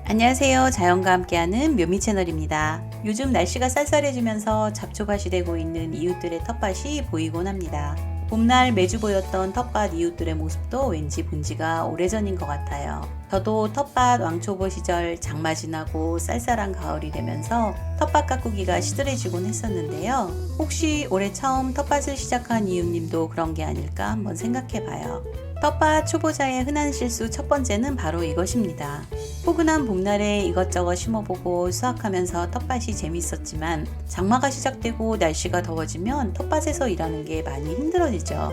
안녕하세요. 자연과 함께하는 묘미 채널입니다. 요즘 날씨가 쌀쌀해지면서 잡초밭이 되고 있는 이웃들의 텃밭이 보이곤 합니다. 봄날 매주 보였던 텃밭 이웃들의 모습도 왠지 본 지가 오래전인 것 같아요. 저도 텃밭 왕초보 시절 장마 지나고 쌀쌀한 가을이 되면서 텃밭 가꾸기가 시들해지곤 했었는데요. 혹시 올해 처음 텃밭을 시작한 이웃님도 그런 게 아닐까 한번 생각해 봐요. 텃밭 초보자의 흔한 실수 첫 번째는 바로 이것입니다. 포근한 봄날에 이것저것 심어보고 수확하면서 텃밭이 재밌었지만 장마가 시작되고 날씨가 더워지면 텃밭에서 일하는 게 많이 힘들어지죠.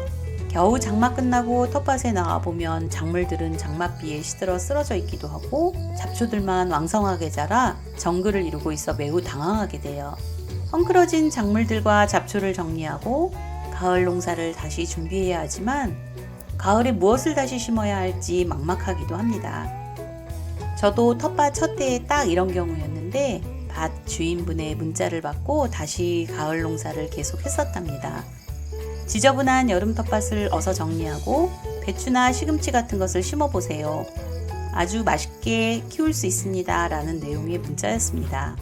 겨우 장마 끝나고 텃밭에 나가보면 작물들은 장맛비에 시들어 쓰러져 있기도 하고 잡초들만 왕성하게 자라 정글을 이루고 있어 매우 당황하게 돼요. 헝클어진 작물들과 잡초를 정리하고 가을 농사를 다시 준비해야 하지만 가을에 무엇을 다시 심어야 할지 막막하기도 합니다. 저도 텃밭 첫 해에 딱 이런 경우였는데 밭 주인분의 문자를 받고 다시 가을 농사를 계속 했었답니다. 지저분한 여름 텃밭을 어서 정리하고 배추나 시금치 같은 것을 심어보세요. 아주 맛있게 키울 수 있습니다. 라는 내용의 문자였습니다.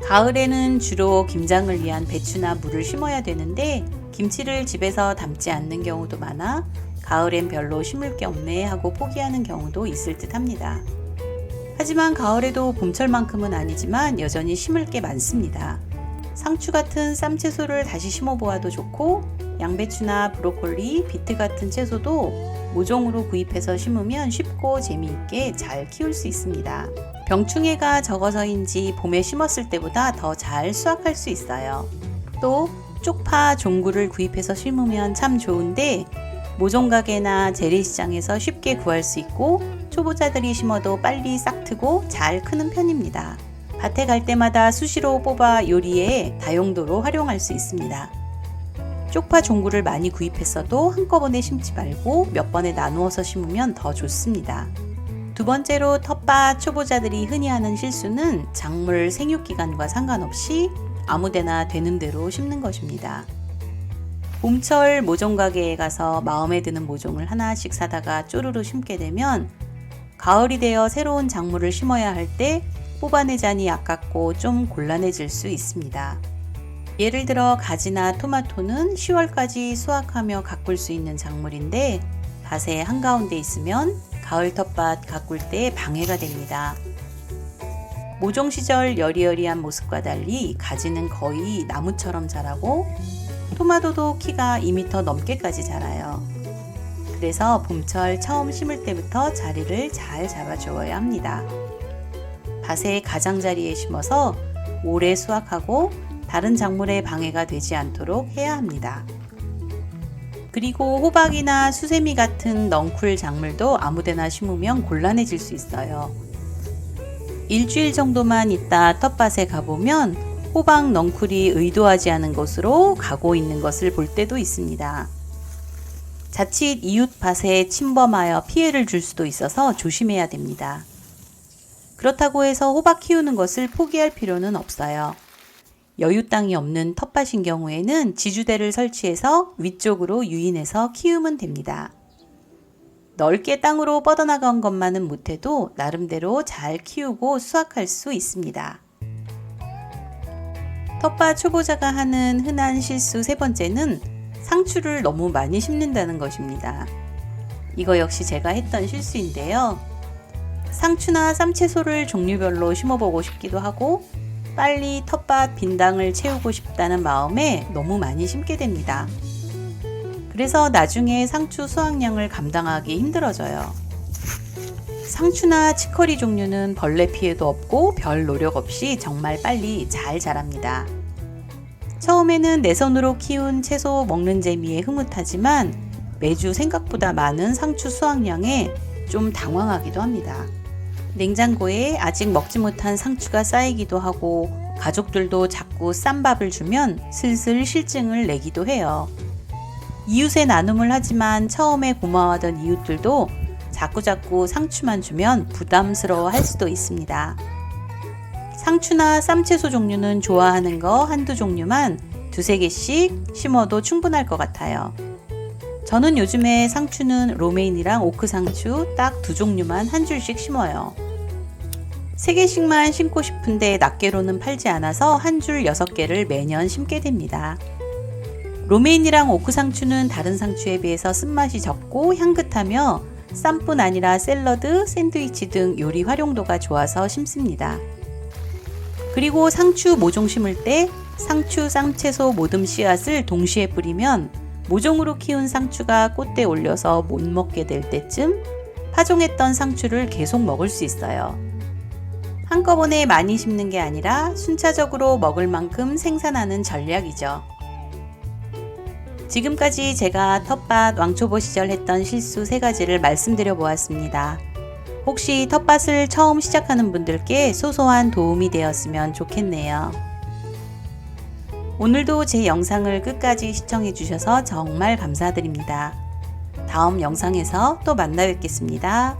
가을에는 주로 김장을 위한 배추나 무를 심어야 되는데 김치를 집에서 담지 않는 경우도 많아 가을엔 별로 심을 게 없네 하고 포기하는 경우도 있을 듯 합니다. 하지만 가을에도 봄철만큼은 아니지만 여전히 심을 게 많습니다. 상추 같은 쌈채소를 다시 심어보아도 좋고 양배추나 브로콜리, 비트 같은 채소도 모종으로 구입해서 심으면 쉽고 재미있게 잘 키울 수 있습니다. 병충해가 적어서인지 봄에 심었을 때보다 더 잘 수확할 수 있어요. 또 쪽파, 종구를 구입해서 심으면 참 좋은데 모종가게나 재래시장에서 쉽게 구할 수 있고 초보자들이 심어도 빨리 싹트고 잘 크는 편입니다. 밭에 갈 때마다 수시로 뽑아 요리에 다용도로 활용할 수 있습니다. 쪽파 종구를 많이 구입했어도 한꺼번에 심지 말고 몇 번에 나누어서 심으면 더 좋습니다. 두 번째로 텃밭 초보자들이 흔히 하는 실수는 작물 생육기간과 상관없이 아무데나 되는 대로 심는 것입니다. 봄철 모종가게에 가서 마음에 드는 모종을 하나씩 사다가 쪼르르 심게 되면 가을이 되어 새로운 작물을 심어야 할 때 뽑아내자니 아깝고 좀 곤란해질 수 있습니다. 예를 들어 가지나 토마토는 10월까지 수확하며 가꿀 수 있는 작물인데 밭의 한가운데 있으면 가을 텃밭 가꿀 때 방해가 됩니다. 모종 시절 여리여리한 모습과 달리 가지는 거의 나무처럼 자라고 토마토도 키가 2m 넘게까지 자라요. 그래서 봄철 처음 심을 때부터 자리를 잘 잡아주어야 합니다. 밭의 가장자리에 심어서 오래 수확하고 다른 작물에 방해가 되지 않도록 해야 합니다. 그리고 호박이나 수세미 같은 넝쿨 작물도 아무데나 심으면 곤란해질 수 있어요. 일주일 정도만 있다 텃밭에 가보면 호박 넝쿨이 의도하지 않은 곳으로 가고 있는 것을 볼 때도 있습니다. 자칫 이웃 밭에 침범하여 피해를 줄 수도 있어서 조심해야 됩니다. 그렇다고 해서 호박 키우는 것을 포기할 필요는 없어요. 여유 땅이 없는 텃밭인 경우에는 지주대를 설치해서 위쪽으로 유인해서 키우면 됩니다. 넓게 땅으로 뻗어나간 것만은 못해도 나름대로 잘 키우고 수확할 수 있습니다. 텃밭 초보자가 하는 흔한 실수 세 번째는 상추를 너무 많이 심는다는 것입니다. 이거 역시 제가 했던 실수인데요. 상추나 쌈채소를 종류별로 심어보고 싶기도 하고 빨리 텃밭 빈당을 채우고 싶다는 마음에 너무 많이 심게 됩니다. 그래서 나중에 상추 수확량을 감당하기 힘들어져요. 상추나 치커리 종류는 벌레 피해도 없고 별 노력 없이 정말 빨리 잘 자랍니다. 처음에는 내 손으로 키운 채소 먹는 재미에 흐뭇하지만 매주 생각보다 많은 상추 수확량에 좀 당황하기도 합니다. 냉장고에 아직 먹지 못한 상추가 쌓이기도 하고 가족들도 자꾸 싼 밥을 주면 슬슬 실증을 내기도 해요. 이웃에 나눔을 하지만 처음에 고마워하던 이웃들도 자꾸자꾸 상추만 주면 부담스러워 할 수도 있습니다. 상추나 쌈채소 종류는 좋아하는 거 한두 종류만 두세 개씩 심어도 충분할 것 같아요. 저는 요즘에 상추는 로메인이랑 오크 상추 딱 두 종류만 한 줄씩 심어요. 3개씩만 심고 싶은데 낱개로는 팔지 않아서 한 줄 6개를 매년 심게 됩니다. 로메인이랑 오크 상추는 다른 상추에 비해서 쓴맛이 적고 향긋하며 쌈뿐 아니라 샐러드, 샌드위치 등 요리 활용도가 좋아서 심습니다. 그리고 상추 모종 심을 때 상추, 쌈채소, 모듬 씨앗을 동시에 뿌리면 모종으로 키운 상추가 꽃대 올려서 못 먹게 될 때쯤 파종했던 상추를 계속 먹을 수 있어요. 한꺼번에 많이 심는 게 아니라 순차적으로 먹을 만큼 생산하는 전략이죠. 지금까지 제가 텃밭 왕초보 시절 했던 실수 3가지를 말씀드려 보았습니다. 혹시 텃밭을 처음 시작하는 분들께 소소한 도움이 되었으면 좋겠네요. 오늘도 제 영상을 끝까지 시청해 주셔서 정말 감사드립니다. 다음 영상에서 또 만나 뵙겠습니다.